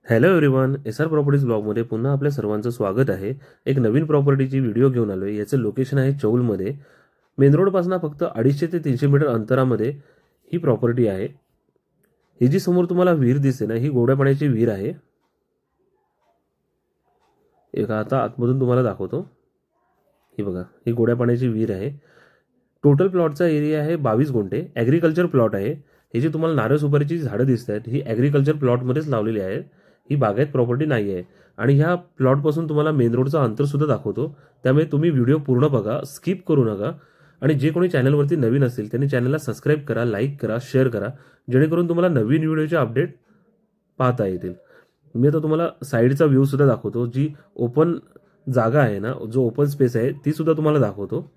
Hello everyone, SR properties ब्लॉगमध्ये पुन्हा आपल्या सर्वांचं स्वागत आहे। एक नवीन प्रॉपर्टीची व्हिडिओ घेऊन आलोय। याचं लोकेशन आहे चौलमध्ये। मेन रोडपासून फक्त 250 ते 300 मीटर अंतरामध्ये ही प्रॉपर्टी आहे। ही जी समोर तुम्हाला विहीर दिसते ना, ही गोड्या पाण्याची विहीर आहे। एक आता आतमधून तुम्हाला दाखवतो। ही बघा, ही गोड्या पाण्याची विहीर आहे। टोटल प्लॉटचा एरिया आहे 22 गुंठे। ॲग्रिकल्चर प्लॉट आहे। हे जे तुम्हाला नारळ सुपारीची झाडं दिसत आहेत, ही ॲग्रिकल्चर प्लॉटमध्येच लावलेली आहेत। ही बागायत प्रॉपर्टी नाही आहे। आणि ह्या प्लॉटपासून तुम्हाला मेन रोडचा अंतर सुद्धा दाखवतो। त्यामुळे तुम्ही व्हिडिओ पूर्ण बघा, स्किप करू नका। आणि जे कोणी चॅनलवरती नवीन असेल त्यांनी चॅनलला सबस्क्राईब करा, लाईक करा, शेअर करा, जेणेकरून तुम्हाला नवीन व्हिडिओचे अपडेट पाहता येतील। मी आता तुम्हाला साईडचा व्ह्यू सुद्धा दाखवतो। जी ओपन जागा आहे ना, जो ओपन स्पेस आहे, ती सुद्धा तुम्हाला दाखवतो।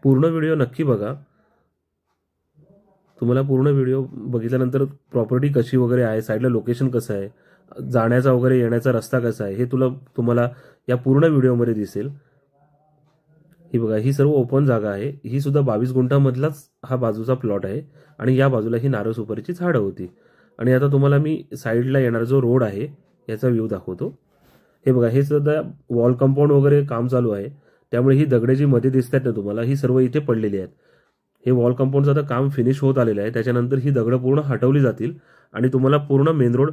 पूर्ण व्हिडिओ नक्की बघा। तुम्हाला पूर्ण व्हिडिओ बघितल्यानंतर प्रॉपर्टी कशी वगैरे आहे, साईडला लोकेशन कसं आहे, जाण्याचा वगैरे येण्याचा रस्ता कसा आहे, हे तुम्हाला या पूर्ण व्हिडिओमध्ये दिसेल। ही बघा, ही सर्व ओपन जागा आहे। ही सुद्धा 22 गुंठामधलाच हा बाजूचा प्लॉट आहे। आणि या बाजूला ही नारळ सुपारीची झाडं होती। आणि आता तुम्हाला मी साईडला येणारा जो रोड आहे याचा व्ह्यू दाखवतो। हे बघा, हे सुद्धा वॉल कंपाऊंड वगैरे काम चालू आहे। त्यामुळे ही दगडे जी मध्ये दिसतात ना तुम्हाला, ही सर्व इथे पडलेली आहेत। हे वॉल कंपाऊंडचं आता काम फिनिश होत आलेलं आहे। त्याच्यानंतर ही दगडं पूर्ण हटवली जातील आणि तुम्हाला पूर्ण मेन रोड,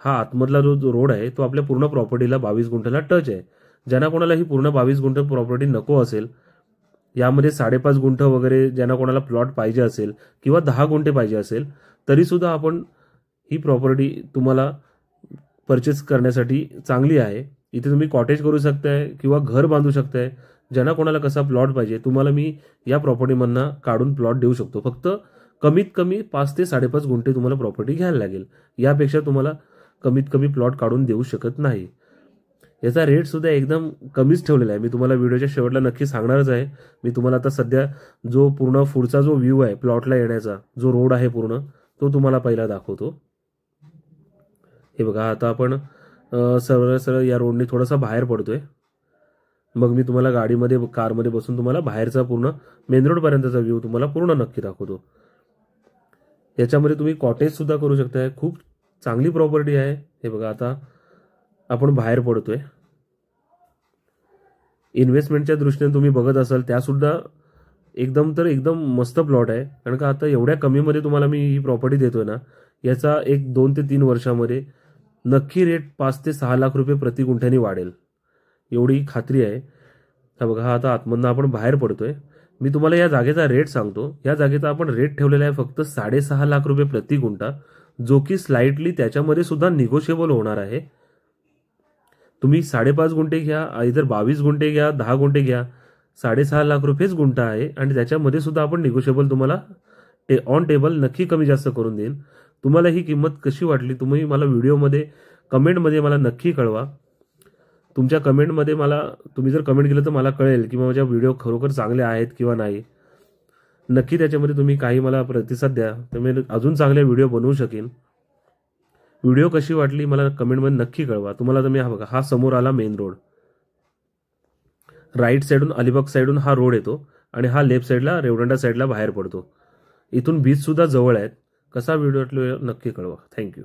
हा आतमधला जो रोड आहे तो आपल्या पूर्ण प्रॉपर्टीला 22 गुंठ्याला टच आहे। ज्यांना कोणाला ही पूर्ण 22 गुंठ प्रॉपर्टी नको असेल, यामध्ये 5.5 गुंठ वगैरे ज्यांना कोणाला प्लॉट पाहिजे असेल किंवा 10 गुंठे पाहिजे असेल, तरी सुद्धा आपण ही प्रॉपर्टी तुम्हाला परचेस करण्यासाठी चांगली आहे। इथे तुम्ही कॉटेज करू शकताय किंवा घर बांधू शकताय। ज्यांना कोणाला कसा प्लॉट पाहिजे, तुम्हाला मी या प्रॉपर्टीमधनं काढून प्लॉट देऊ शकतो। फक्त कमीत कमी 5 ते 5.5 गुंठे तुम्हाला प्रॉपर्टी घ्यायला लागेल। यापेक्षा तुम्हाला कमीत कमी प्लॉट काढून देऊ शकत नाही। याचा रेट सुद्धा एकदम कमीच ठेवलेला आहे। मी तुम्हाला व्हिडिओच्या शेवटला नक्की सांगणारच आहे। मी तुम्हाला आता सध्या जो पूर्ण पुढचा जो व्ह्यू आहे प्लॉटला येण्याचा, जो रोड आहे पूर्ण, तो तुम्हाला पहिला दाखवतो। हे बघा, आता आपण सरळ सरळ या रोडने थोडासा बाहेर पडतोय। मग मी तुम्हाला गाडीमध्ये, कारमध्ये बसून तुम्हाला बाहेरचा पूर्ण मेन रोड पर्यंतचा व्ह्यू तुम्हाला पूर्ण नक्की दाखवतो। याच्यामध्ये तुम्ही कॉटेज सुद्धा करू शकताय। खूप चांगली प्रॉपर्टी आहे। हे बघा, आता आपण बाहेर पडतोय। इन्व्हेस्टमेंटच्या दृष्टीने तुम्ही बघत असाल, त्या सुद्धा एकदम मस्त प्लॉट आहे। कारण का आता एवढ्या कमीमध्ये तुम्हाला मी ही प्रॉपर्टी देतोय ना, याचा 2 ते 3 वर्षामध्ये नक्की रेट 5 ते 6 लाख रुपये प्रति गुंठ्याने वाढेल, एवढी खात्री आहे। हा बघा, हा आता आतमधनं आपण बाहेर पडतोय। मी तुम्हाला या जागेचा रेट सांगतो। या जागेचा आपण रेट ठेवलेला आहे फक्त 6.5 लाख रुपये प्रति गुंठा, जो की स्लाइटली त्याच्यामध्ये सुद्धा निगोशिएबल होणार आहे। तुम्ही 5.5 गुंठे घ्या, इधर 22 गुंठे घ्या, 10 गुंठे घ्या, 6.5 लाख रुपयेच गुंठा आहे। आणि त्याच्यामध्ये सुद्धा आपण निगोशिएबल तुम्हाला ऑन टेबल नक्की कमी जास्त करून देईन। तुम्हाला ही किंमत कशी वाटली, तुम्ही मला व्हिडिओमध्ये कमेंटमध्ये मला नक्की कळवा। तुमच्या कमेंटमध्ये तुम्ही जर कमेंट केलं तर मला कळेल की माझ्या व्हिडिओ खरोखर चांगले आहेत किंवा नाही। नक्की त्याच्यामध्ये तुम्ही काही मला प्रतिसाद द्या, तर मी अजून चांगले व्हिडिओ बनवू शकेन। व्हिडिओ कशी वाटली मला कमेंटमध्ये नक्की कळवा। तुम्हाला तर मी हा बघा, हा समोर आला मेन रोड, राईट साईडून अलिबाग साईडून हा रोड येतो आणि हा लेफ्ट साईडला रेवदंडा साईडला बाहेर पडतो। इथून बीच सुद्धा जवळ आहेत। कसा व्हिडिओ वाटलो नक्की कळवा। थँक्यू।